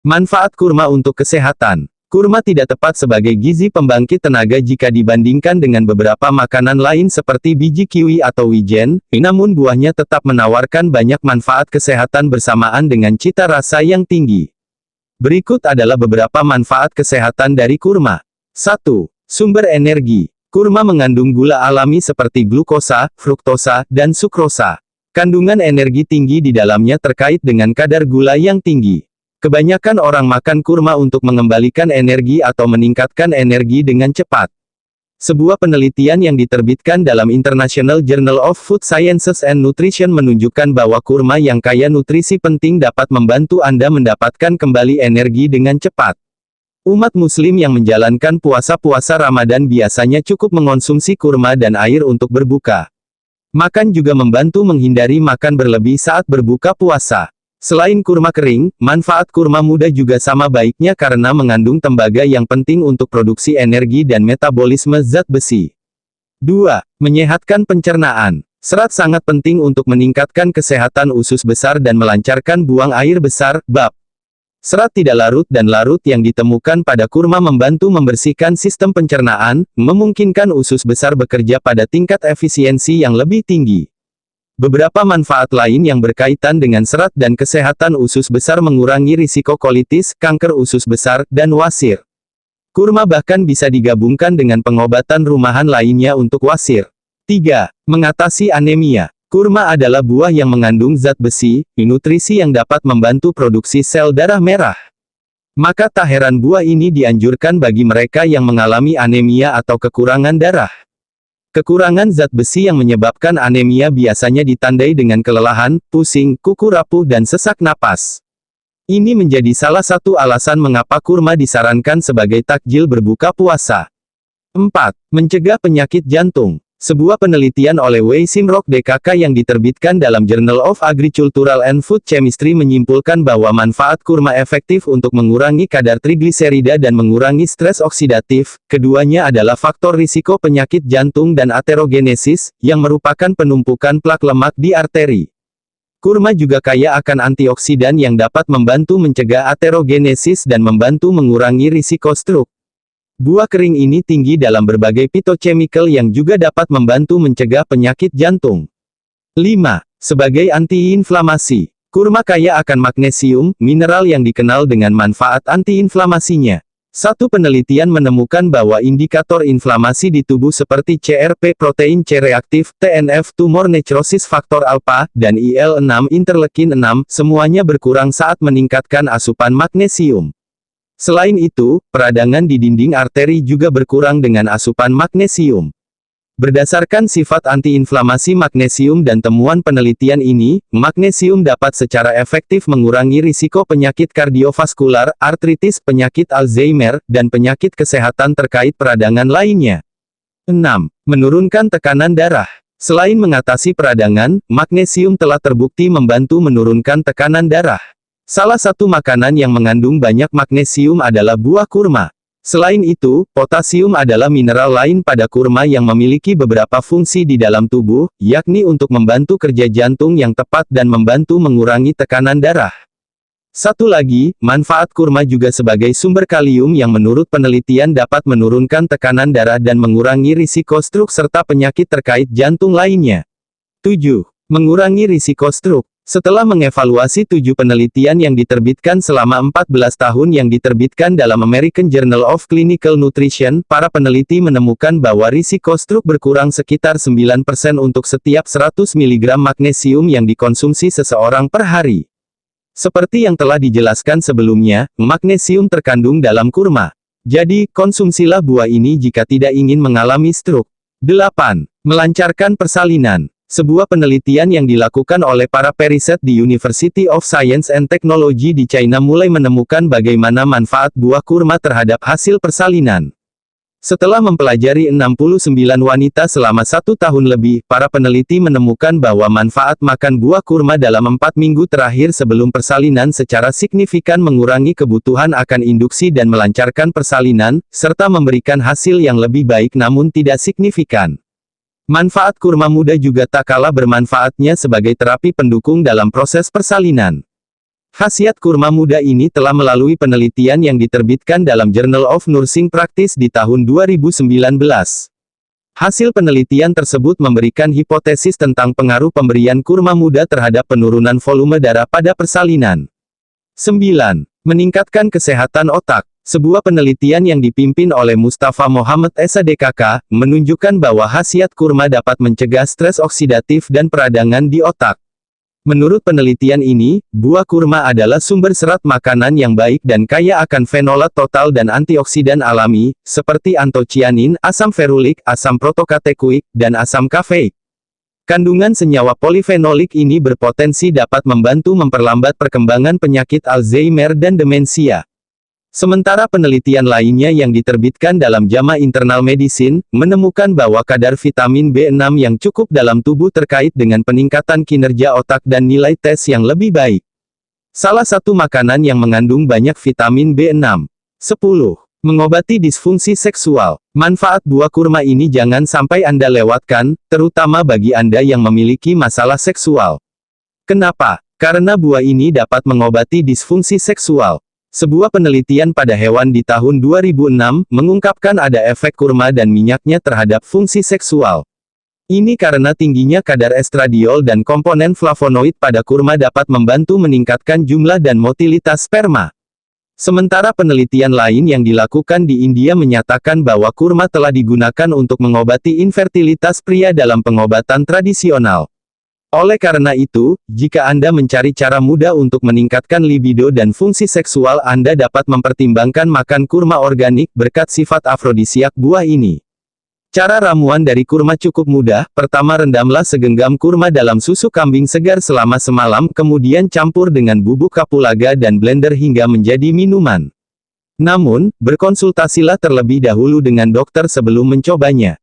Manfaat kurma untuk kesehatan. Kurma tidak tepat sebagai gizi pembangkit tenaga jika dibandingkan dengan beberapa makanan lain seperti biji kiwi atau wijen, namun buahnya tetap menawarkan banyak manfaat kesehatan bersamaan dengan cita rasa yang tinggi. Berikut adalah beberapa manfaat kesehatan dari kurma. 1. Sumber energi. Kurma mengandung gula alami seperti glukosa, fruktosa, dan sukrosa. Kandungan energi tinggi di dalamnya terkait dengan kadar gula yang tinggi. Kebanyakan orang makan kurma untuk mengembalikan energi atau meningkatkan energi dengan cepat. Sebuah penelitian yang diterbitkan dalam International Journal of Food Sciences and Nutrition menunjukkan bahwa kurma yang kaya nutrisi penting dapat membantu Anda mendapatkan kembali energi dengan cepat. Umat Muslim yang menjalankan puasa-puasa Ramadan biasanya cukup mengonsumsi kurma dan air untuk berbuka. Makan juga membantu menghindari makan berlebih saat berbuka puasa. Selain kurma kering, manfaat kurma muda juga sama baiknya karena mengandung tembaga yang penting untuk produksi energi dan metabolisme zat besi. 2. Menyehatkan pencernaan. Serat sangat penting untuk meningkatkan kesehatan usus besar dan melancarkan buang air besar, bab. Serat tidak larut dan larut yang ditemukan pada kurma membantu membersihkan sistem pencernaan, memungkinkan usus besar bekerja pada tingkat efisiensi yang lebih tinggi. Beberapa manfaat lain yang berkaitan dengan serat dan kesehatan usus besar mengurangi risiko kolitis, kanker usus besar, dan wasir. Kurma bahkan bisa digabungkan dengan pengobatan rumahan lainnya untuk wasir. 3. Mengatasi anemia. Kurma adalah buah yang mengandung zat besi, nutrisi yang dapat membantu produksi sel darah merah. Maka tak heran buah ini dianjurkan bagi mereka yang mengalami anemia atau kekurangan darah. Kekurangan zat besi yang menyebabkan anemia biasanya ditandai dengan kelelahan, pusing, kuku rapuh dan sesak napas. Ini menjadi salah satu alasan mengapa kurma disarankan sebagai takjil berbuka puasa. 4. Mencegah penyakit jantung. Sebuah penelitian oleh Wei Simrock DKK yang diterbitkan dalam Journal of Agricultural and Food Chemistry menyimpulkan bahwa manfaat kurma efektif untuk mengurangi kadar trigliserida dan mengurangi stres oksidatif. Keduanya adalah faktor risiko penyakit jantung dan aterogenesis, yang merupakan penumpukan plak lemak di arteri. Kurma juga kaya akan antioksidan yang dapat membantu mencegah aterogenesis dan membantu mengurangi risiko stroke. Buah kering ini tinggi dalam berbagai phytochemical yang juga dapat membantu mencegah penyakit jantung. 5. Sebagai antiinflamasi. Kurma kaya akan magnesium, mineral yang dikenal dengan manfaat antiinflamasinya. Satu penelitian menemukan bahwa indikator inflamasi di tubuh seperti CRP protein C reaktif, TNF tumor necrosis faktor alpha, dan IL-6 interleukin 6, semuanya berkurang saat meningkatkan asupan magnesium. Selain itu, peradangan di dinding arteri juga berkurang dengan asupan magnesium. Berdasarkan sifat antiinflamasi magnesium dan temuan penelitian ini, magnesium dapat secara efektif mengurangi risiko penyakit kardiovaskular, artritis, penyakit Alzheimer, dan penyakit kesehatan terkait peradangan lainnya. 6. Menurunkan tekanan darah. Selain mengatasi peradangan, magnesium telah terbukti membantu menurunkan tekanan darah. Salah satu makanan yang mengandung banyak magnesium adalah buah kurma. Selain itu, potasium adalah mineral lain pada kurma yang memiliki beberapa fungsi di dalam tubuh, yakni untuk membantu kerja jantung yang tepat dan membantu mengurangi tekanan darah. Satu lagi, manfaat kurma juga sebagai sumber kalium yang menurut penelitian dapat menurunkan tekanan darah dan mengurangi risiko stroke serta penyakit terkait jantung lainnya. 7. Mengurangi risiko stroke. Setelah mengevaluasi 7 penelitian yang diterbitkan selama 14 tahun yang diterbitkan dalam American Journal of Clinical Nutrition, para peneliti menemukan bahwa risiko stroke berkurang sekitar 9% untuk setiap 100 mg magnesium yang dikonsumsi seseorang per hari. Seperti yang telah dijelaskan sebelumnya, magnesium terkandung dalam kurma. Jadi, konsumsilah buah ini jika tidak ingin mengalami stroke. 8. Melancarkan persalinan. Sebuah penelitian yang dilakukan oleh para periset di University of Science and Technology di China mulai menemukan bagaimana manfaat buah kurma terhadap hasil persalinan. Setelah mempelajari 69 wanita selama 1 tahun lebih, para peneliti menemukan bahwa manfaat makan buah kurma dalam 4 minggu terakhir sebelum persalinan secara signifikan mengurangi kebutuhan akan induksi dan melancarkan persalinan, serta memberikan hasil yang lebih baik namun tidak signifikan. Manfaat kurma muda juga tak kalah bermanfaatnya sebagai terapi pendukung dalam proses persalinan. Khasiat kurma muda ini telah melalui penelitian yang diterbitkan dalam Journal of Nursing Practice di tahun 2019. Hasil penelitian tersebut memberikan hipotesis tentang pengaruh pemberian kurma muda terhadap penurunan volume darah pada persalinan. 9. Meningkatkan kesehatan otak. Sebuah penelitian yang dipimpin oleh Mustafa Mohammed SADKK, menunjukkan bahwa khasiat kurma dapat mencegah stres oksidatif dan peradangan di otak. Menurut penelitian ini, buah kurma adalah sumber serat makanan yang baik dan kaya akan fenolat total dan antioksidan alami, seperti antocianin, asam ferulik, asam protokatekuik, dan asam kafeik. Kandungan senyawa polifenolik ini berpotensi dapat membantu memperlambat perkembangan penyakit Alzheimer dan demensia. Sementara penelitian lainnya yang diterbitkan dalam JAMA Internal Medicine, menemukan bahwa kadar vitamin B6 yang cukup dalam tubuh terkait dengan peningkatan kinerja otak dan nilai tes yang lebih baik. Salah satu makanan yang mengandung banyak vitamin B6. 10. Mengobati disfungsi seksual. Manfaat buah kurma ini jangan sampai Anda lewatkan, terutama bagi Anda yang memiliki masalah seksual. Kenapa? Karena buah ini dapat mengobati disfungsi seksual. Sebuah penelitian pada hewan di tahun 2006, mengungkapkan ada efek kurma dan minyaknya terhadap fungsi seksual. Ini karena tingginya kadar estradiol dan komponen flavonoid pada kurma dapat membantu meningkatkan jumlah dan motilitas sperma. Sementara penelitian lain yang dilakukan di India menyatakan bahwa kurma telah digunakan untuk mengobati infertilitas pria dalam pengobatan tradisional. Oleh karena itu, jika Anda mencari cara mudah untuk meningkatkan libido dan fungsi seksual, Anda dapat mempertimbangkan makan kurma organik berkat sifat afrodisiak buah ini. Cara ramuan dari kurma cukup mudah. Pertama, rendamlah segenggam kurma dalam susu kambing segar selama semalam, kemudian campur dengan bubuk kapulaga dan blender hingga menjadi minuman. Namun, berkonsultasilah terlebih dahulu dengan dokter sebelum mencobanya.